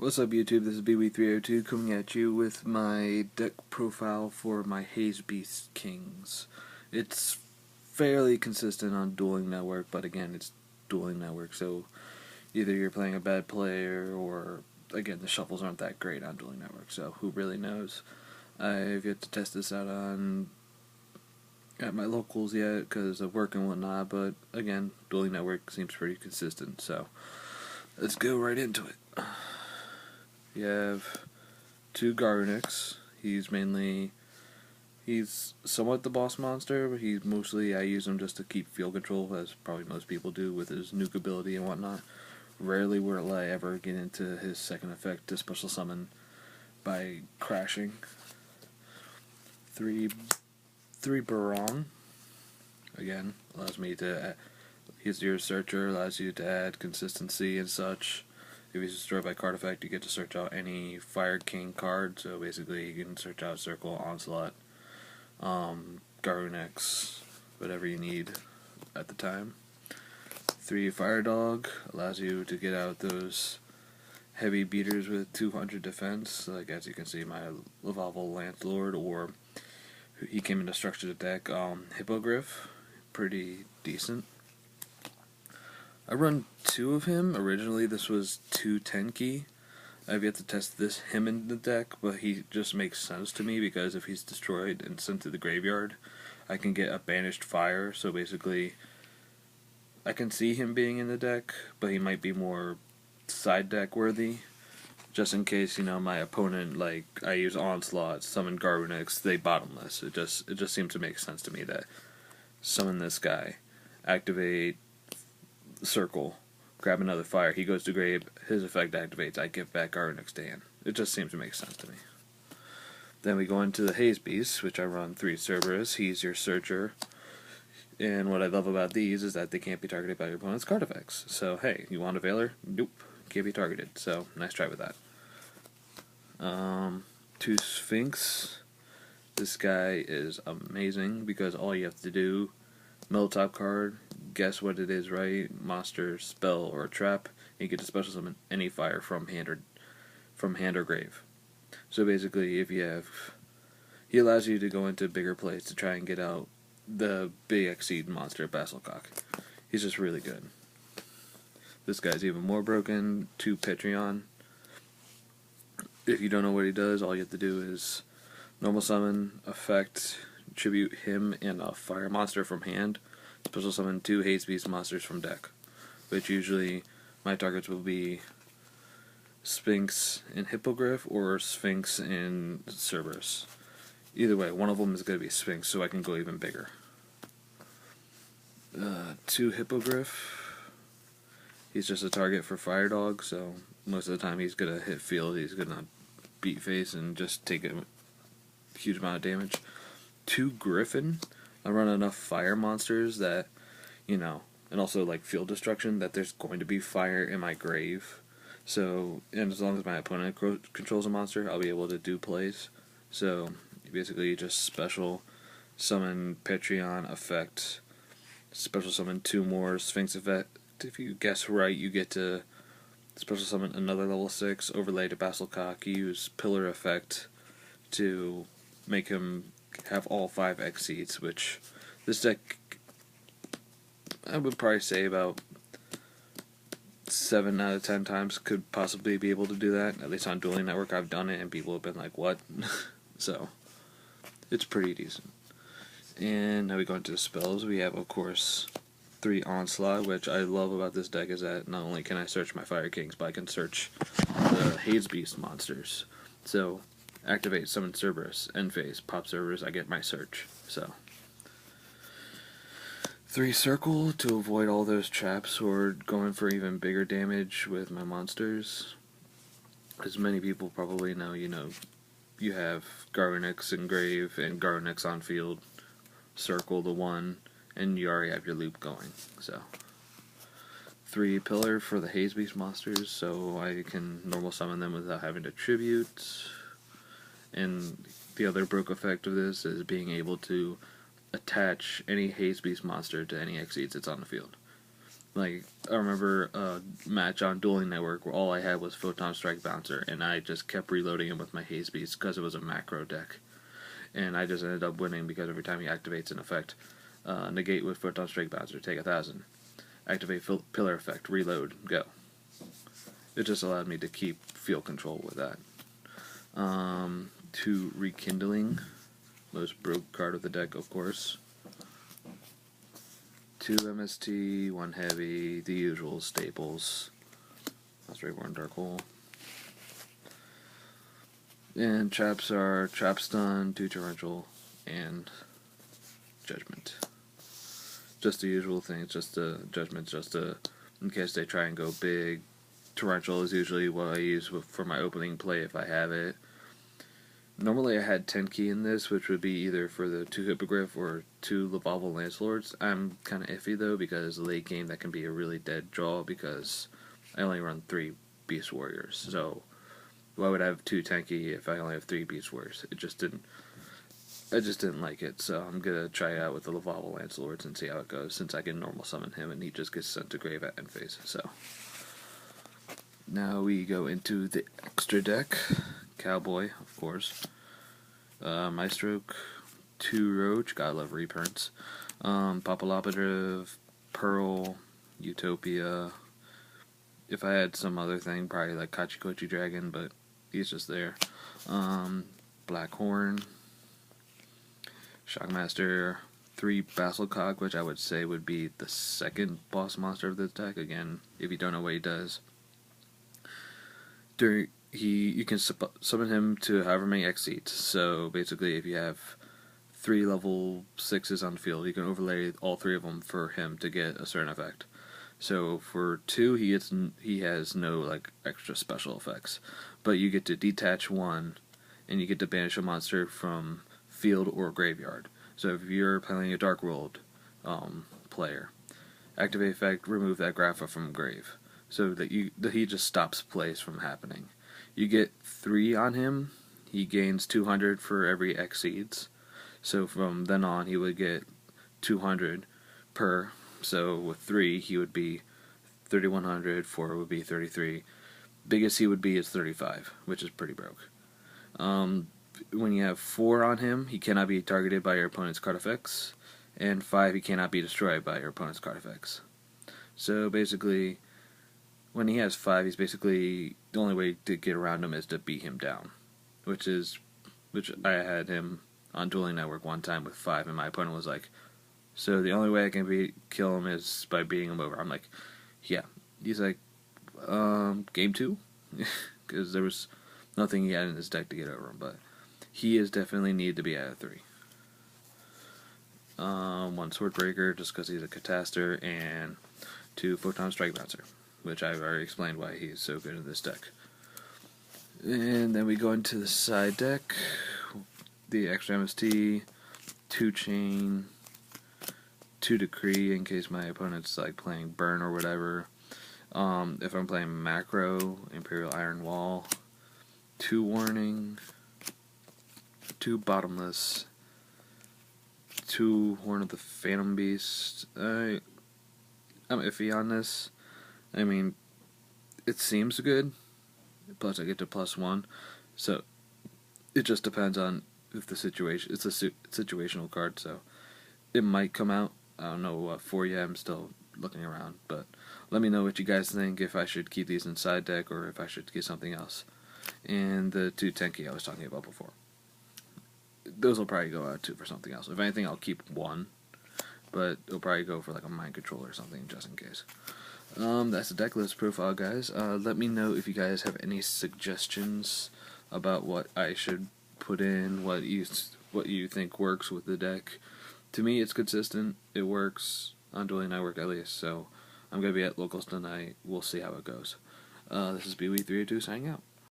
What's up YouTube, this is BW302 coming at you with my deck profile for my Haze Beast Kings. It's fairly consistent on Dueling Network, but again, it's Dueling Network, so either you're playing a bad player or, again, the shuffles aren't that great on Dueling Network, so who really knows. I've yet to test this out at my locals yet because of work and whatnot, but again, Dueling Network seems pretty consistent, so let's go right into it. You have two Garunix. He's somewhat the boss monster, but I use him just to keep field control, as probably most people do with his nuke ability and whatnot. Rarely will I ever get into his second effect to special summon by crashing. Three Barong. Again, allows me to he's your searcher, allows you to add consistency and such. If he's destroyed by card effect, you get to search out any Fire King card, so basically you can search out Circle, Onslaught, Garunix, whatever you need at the time. 3 Fire Dog allows you to get out those heavy beaters with 200 defense, like as you can see my Lavalval Lance Lord, or he came in a structured deck, Hippogriff, pretty decent. I run 2 of him. Originally this was 2 10-key. I've yet to test him in the deck, but he just makes sense to me because if he's destroyed and sent to the graveyard, I can get a banished fire, so basically I can see him being in the deck, but he might be more side deck worthy, just in case, my opponent, like, I use Onslaught, summon Garunix, they bottomless. It just seems to make sense to me that summon this guy, activate Circle, grab another fire, he goes to grave, his effect activates, I give back Garunix Dan. It just seems to make sense to me. Then we go into the Haze Beast, which I run 3 Cerberus. He's your searcher, and what I love about these is that they can't be targeted by your opponent's card effects. So hey, you want a Veiler? Nope, can't be targeted, so nice try with that. 2 Sphinx. This guy is amazing because all you have to do, middle top card, guess what it is, right? Monster, spell, or trap. You get to special summon any fire from hand or grave. So basically, he allows you to go into bigger plays to try and get out the big Exceed monster, Basilcock. He's just really good. This guy's even more broken. 2 Petrion. If you don't know what he does, all you have to do is normal summon, effect, tribute him and a fire monster from hand. Special summon 2 Haze Beast monsters from deck, which usually my targets will be Sphinx and Hippogriff or Sphinx and Cerberus. Either way, one of them is going to be Sphinx, so I can go even bigger. 2 Hippogriff. He's just a target for Fire Dog, so most of the time he's going to hit field, he's going to beat face and just take a huge amount of damage. 2 Griffin. I run enough fire monsters that, and also like field destruction, that there's going to be fire in my grave. So, and as long as my opponent controls a monster, I'll be able to do plays. So, basically you just special summon Petrion effect, special summon 2 more Sphinx effect. If you guess right, you get to special summon another level 6, overlay to Basilcock. You use Pillar effect to make him have all 5 Exceeds, which this deck, I would probably say about 7 out of 10 times could possibly be able to do that. At least on Dueling Network I've done it and people have been like, what? So, it's pretty decent. And now we go into the spells. We have, of course, 3 Onslaught, which I love about this deck is that not only can I search my Fire Kings, but I can search the Haze Beast monsters. So, activate, summon Cerberus, end phase, pop Cerberus, I get my search. So, 3 Circle to avoid all those traps or going for even bigger damage with my monsters. As many people probably know, you have Garunix in grave and Garunix on field, Circle the 1, and you already have your loop going. So, 3 Pillar for the Haze Beast monsters, so I can normal summon them without having to tribute. And the other broke effect of this is being able to attach any Haze Beast monster to any Exceeds that's on the field. Like, I remember a match on Dueling Network where all I had was Photon Strike Bouncer, and I just kept reloading him with my Haze Beast because it was a macro deck. And I just ended up winning because every time he activates an effect, negate with Photon Strike Bouncer, take 1,000. Activate Pillar Effect, reload, go. It just allowed me to keep field control with that. 2 Rekindling, most broke card of the deck, of course. 2 MST, 1 Heavy, the usual staples. That's Reborn Dark Hole. And traps are Trap Stun, 2 Torrential, and Judgment. Just the usual things, just the Judgment, in case they try and go big. Torrential is usually what I use for my opening play if I have it. Normally I had 10 key in this, which would be either for the 2 Hippogriff or 2 Lavalval Lancelords. I'm kind of iffy though, because late game that can be a really dead draw, because I only run 3 Beast Warriors. So why would I have 2 tanky if I only have 3 Beast Warriors? I just didn't like it, so I'm gonna try it out with the Lavalval Lancelords and see how it goes, since I can normal summon him and he just gets sent to grave at end phase. So now we go into the extra deck. Cowboy, of course. Maestro, 2 Roach, gotta love reprints. Papalopodriv, Pearl, Utopia. If I had some other thing, probably like Kachikochi Dragon, but he's just there. Black Horn, Shockmaster, 3 Basilcock, which I would say would be the second boss monster of this deck. Again, if you don't know what he does. You can summon him to however many X-Seeds. So basically, if you have 3 level 6s on the field, you can overlay all 3 of them for him to get a certain effect. So for 2, he has no like extra special effects, but you get to detach 1, and you get to banish a monster from field or graveyard. So if you're playing a Dark World player, activate effect, remove that Grapha from grave, so that he just stops plays from happening. You get 3 on him, he gains 200 for every X-Seeds. So from then on, he would get 200 per. So with 3, he would be 3,100, 4 would be 33. Biggest he would be is 35, which is pretty broke. When you have 4 on him, he cannot be targeted by your opponent's card effects, and 5, he cannot be destroyed by your opponent's card effects. So basically, when he has 5, he's basically, the only way to get around him is to beat him down, which I had him on Dueling Network one time with 5, and my opponent was like, so the only way I can kill him is by beating him over. I'm like, yeah. He's like, game 2? Because there was nothing he had in his deck to get over him, but he is definitely needed to be at a 3. 1 Swordbreaker, just because he's a Cataster, and 2 Photon Strike Bouncer, which I've already explained why he's so good in this deck. And then we go into the side deck. The extra MST, 2 Chain, 2 Decree in case my opponent's like playing Burn or whatever. If I'm playing Macro, Imperial Iron Wall, 2 Warning, 2 Bottomless, 2 Horn of the Phantom Beast. I'm iffy on this. I mean, it seems good, plus I get to +1, so it just depends on if the situation, it's a situational card, so it might come out. I don't know what for yet, I'm still looking around, but let me know what you guys think, if I should keep these in side deck or if I should get something else. And the 2 Tenki I was talking about before, those will probably go out too for something else. If anything, I'll keep 1, but it'll probably go for like a Mind Control or something just in case. That's the deck list profile, guys. Let me know if you guys have any suggestions about what I should put in, what you think works with the deck. To me, it's consistent. It works on Dueling Network at least, so I'm going to be at locals tonight. We'll see how it goes. This is BW302 signing out.